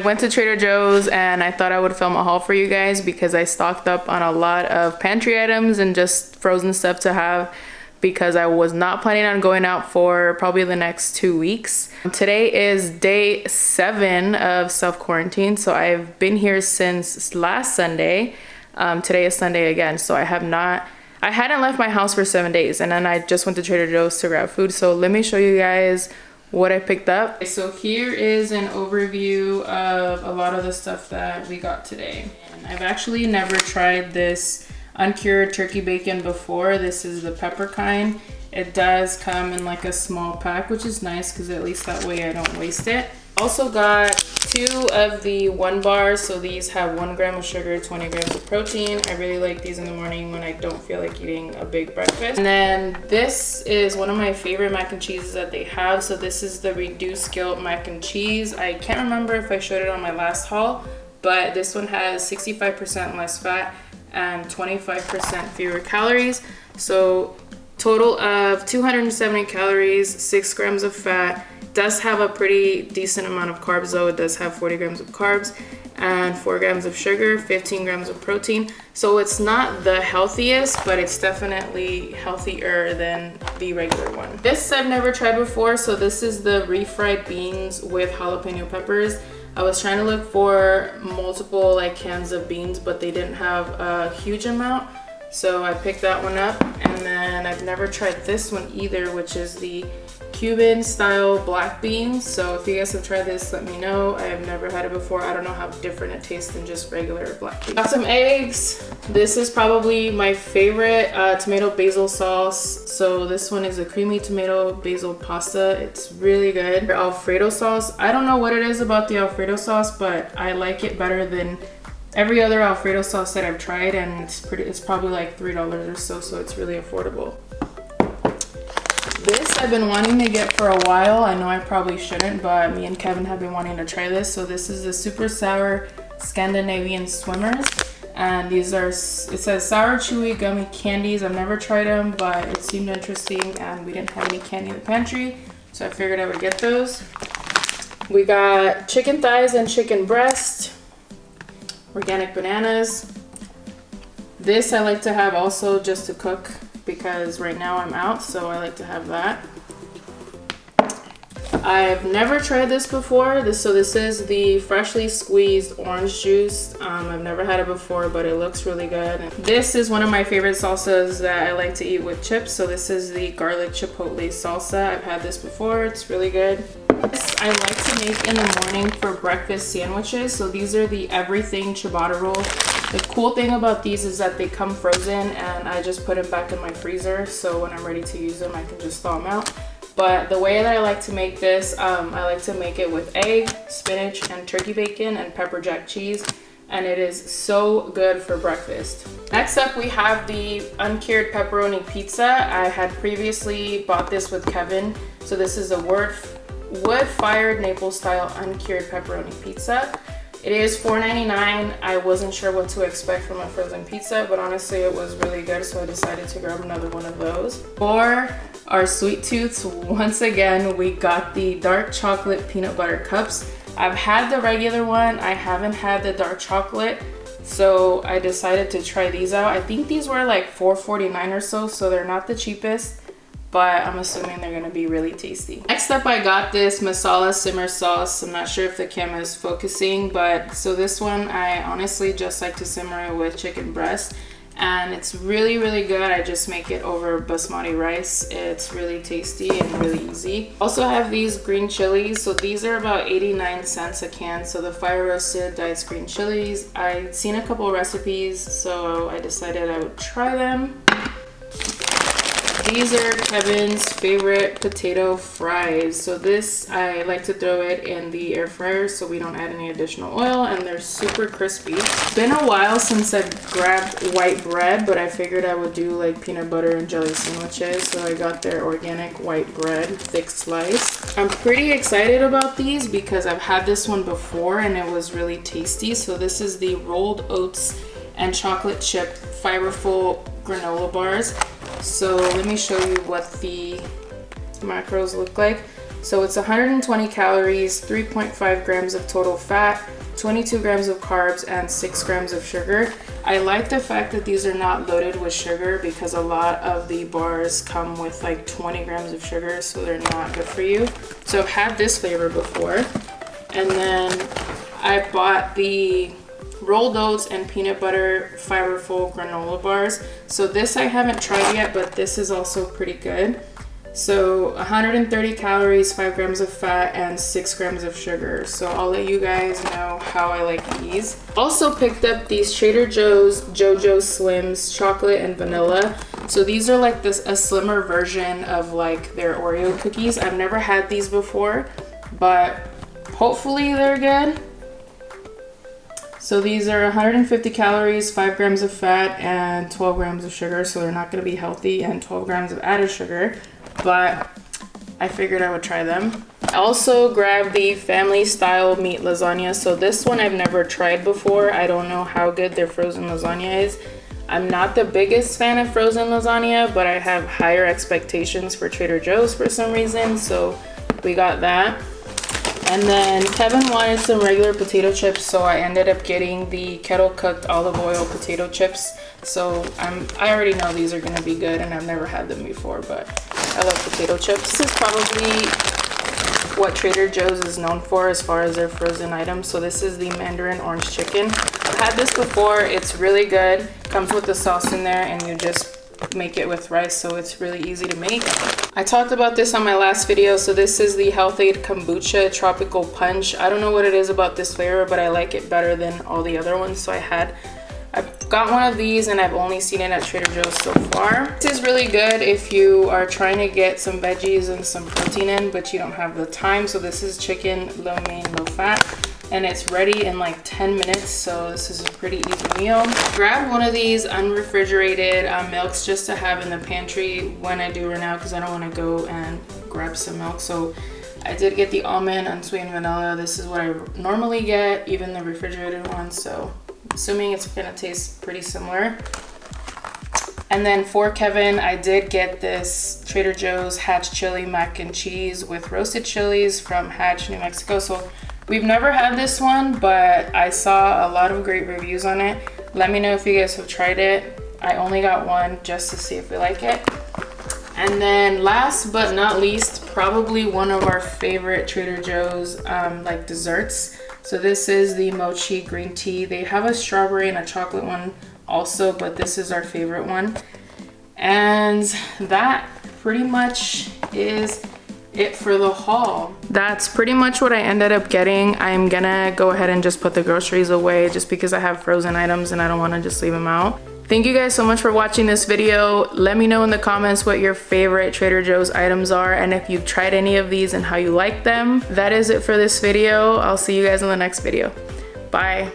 went to Trader Joe's and I thought I would film a haul for you guys because I stocked up on a lot of pantry items and just frozen stuff to have because I was not planning on going out for probably the next 2 weeks. Today is day 7 of self-quarantine, so I've been here since last Sunday. Today is Sunday again, so I hadn't left my house for 7 days, and then I just went to Trader Joe's to grab food. So let me show you guys what I picked up. So here is an overview of a lot of the stuff that we got today. And I've actually never tried this uncured turkey bacon before. This is the pepper kind. It does come in like a small pack, which is nice because at least that way I don't waste it. Also got 2 of the 1 bars. So these have 1 gram of sugar, 20 grams of protein. I really like these in the morning when I don't feel like eating a big breakfast. And then this is one of my favorite mac and cheeses that they have. So this is the reduced guilt mac and cheese. I can't remember if I showed it on my last haul, but this one has 65% less fat and 25% fewer calories. So total of 270 calories, 6 grams of fat. Does have a pretty decent amount of carbs though. It does have 40 grams of carbs and 4 grams of sugar, 15 grams of protein. So it's not the healthiest, but it's definitely healthier than the regular one. This I've never tried before. So this is the refried beans with jalapeno peppers. I was trying to look for multiple like cans of beans, but they didn't have a huge amount. So I picked that one up. And then I've never tried this one either, which is the Cuban style black beans. So if you guys have tried this, let me know. I have never had it before. I don't know how different it tastes than just regular black beans. Got some eggs. This is probably my favorite tomato basil sauce. So this one is a creamy tomato basil pasta. It's really good. Alfredo sauce. I don't know what it is about the Alfredo sauce, but I like it better than every other Alfredo sauce that I've tried, and it's probably like $3 or so, so it's really affordable. This I've been wanting to get for a while. I know I probably shouldn't, but me and Kevin have been wanting to try this. So this is the super sour Scandinavian Swimmers, and these are, it says sour chewy gummy candies. I've never tried them, but it seemed interesting, and we didn't have any candy in the pantry, so I figured I would get those. We got chicken thighs and chicken breast, organic bananas. This I like to have also just to cook because right now I'm out, so I like to have that. I've never tried this before. So this is the freshly squeezed orange juice. I've never had it before, but it looks really good. This is one of my favorite salsas that I like to eat with chips. So this is the garlic chipotle salsa. I've had this before. It's really good. This I like to make in the morning for breakfast sandwiches. So these are the everything ciabatta roll. The cool thing about these is that they come frozen, and I just put them back in my freezer. So when I'm ready to use them, I can just thaw them out. But the way that I like to make this, I like to make it with egg, spinach, and turkey bacon and pepper jack cheese. And it is so good for breakfast. Next up, we have the uncured pepperoni pizza. I had previously bought this with Kevin. So this is a wood-fired Naples-style uncured pepperoni pizza. It is $4.99. I wasn't sure what to expect from a frozen pizza, but honestly it was really good, so I decided to grab another one of those. For our sweet tooths, once again, we got the dark chocolate peanut butter cups. I've had the regular one. I haven't had the dark chocolate, so I decided to try these out. I think these were like $4.49 or so, so they're not the cheapest, but I'm assuming they're gonna be really tasty. Next up, I got this masala simmer sauce. I'm not sure if the camera is focusing, but so this one, I honestly just like to simmer it with chicken breast, and it's really, really good. I just make it over basmati rice. It's really tasty and really easy. Also have these green chilies. So these are about 89 cents a can. So the fire roasted diced green chilies. I'd seen a couple recipes, so I decided I would try them. These are Kevin's favorite potato fries. So this, I like to throw it in the air fryer so we don't add any additional oil, and they're super crispy. It's been a while since I've grabbed white bread, but I figured I would do like peanut butter and jelly sandwiches. So I got their organic white bread, thick slice. I'm pretty excited about these because I've had this one before and it was really tasty. So this is the rolled oats and chocolate chip fiberful granola bars. So let me show you what the macros look like. So it's 120 calories, 3.5 grams of total fat, 22 grams of carbs, and 6 grams of sugar. I like the fact that these are not loaded with sugar because a lot of the bars come with like 20 grams of sugar, so they're not good for you. So I've had this flavor before. And then I bought the rolled oats and peanut butter fiberful granola bars. So this I haven't tried yet, but this is also pretty good. So 130 calories, 5 grams of fat, and 6 grams of sugar. So I'll let you guys know how I like these. Also picked up these Trader Joe's JoJo Slims chocolate and vanilla. So these are like a slimmer version of like their Oreo cookies. I've never had these before, but hopefully they're good. So these are 150 calories, 5 grams of fat, and 12 grams of sugar. So they're not going to be healthy, and 12 grams of added sugar. But I figured I would try them. I also grabbed the family style meat lasagna. So this one I've never tried before. I don't know how good their frozen lasagna is. I'm not the biggest fan of frozen lasagna, but I have higher expectations for Trader Joe's for some reason. So we got that. And then Kevin wanted some regular potato chips, so I ended up getting the kettle cooked olive oil potato chips. So I already know these are gonna be good, and I've never had them before, but I love potato chips. This is probably what Trader Joe's is known for as far as their frozen items. So this is the Mandarin orange chicken. I've had this before. It's really good. Comes with the sauce in there, and you just make it with rice, so it's really easy to make. I talked about this on my last video. So this is the Health-Ade Kombucha Tropical Punch. I don't know what it is about this flavor, but I like it better than all the other ones. So I've got one of these, and I've only seen it at Trader Joe's so far. This is really good if you are trying to get some veggies and some protein in, but you don't have the time. So this is chicken, lo mein, low fat, and it's ready in like 10 minutes. So this is a pretty easy meal. Grab one of these unrefrigerated milks just to have in the pantry when I do run out, because I don't want to go and grab some milk. So I did get the almond unsweetened vanilla. This is what I normally get, even the refrigerated one. So assuming it's gonna taste pretty similar. And then for Kevin, I did get this Trader Joe's Hatch Chili Mac and Cheese with roasted chilies from Hatch, New Mexico. So we've never had this one, but I saw a lot of great reviews on it. Let me know if you guys have tried it. I only got one just to see if we like it. And then last but not least, probably one of our favorite Trader Joe's like desserts. So this is the mochi green tea. They have a strawberry and a chocolate one also, but this is our favorite one. And that pretty much is it for the haul. That's pretty much what I ended up getting. I'm gonna go ahead and just put the groceries away just because I have frozen items and I don't want to just leave them out. Thank you guys so much for watching this video. Let me know in the comments what your favorite Trader Joe's items are, and if you've tried any of these and how you like them. That is it for this video. I'll see you guys in the next video. Bye.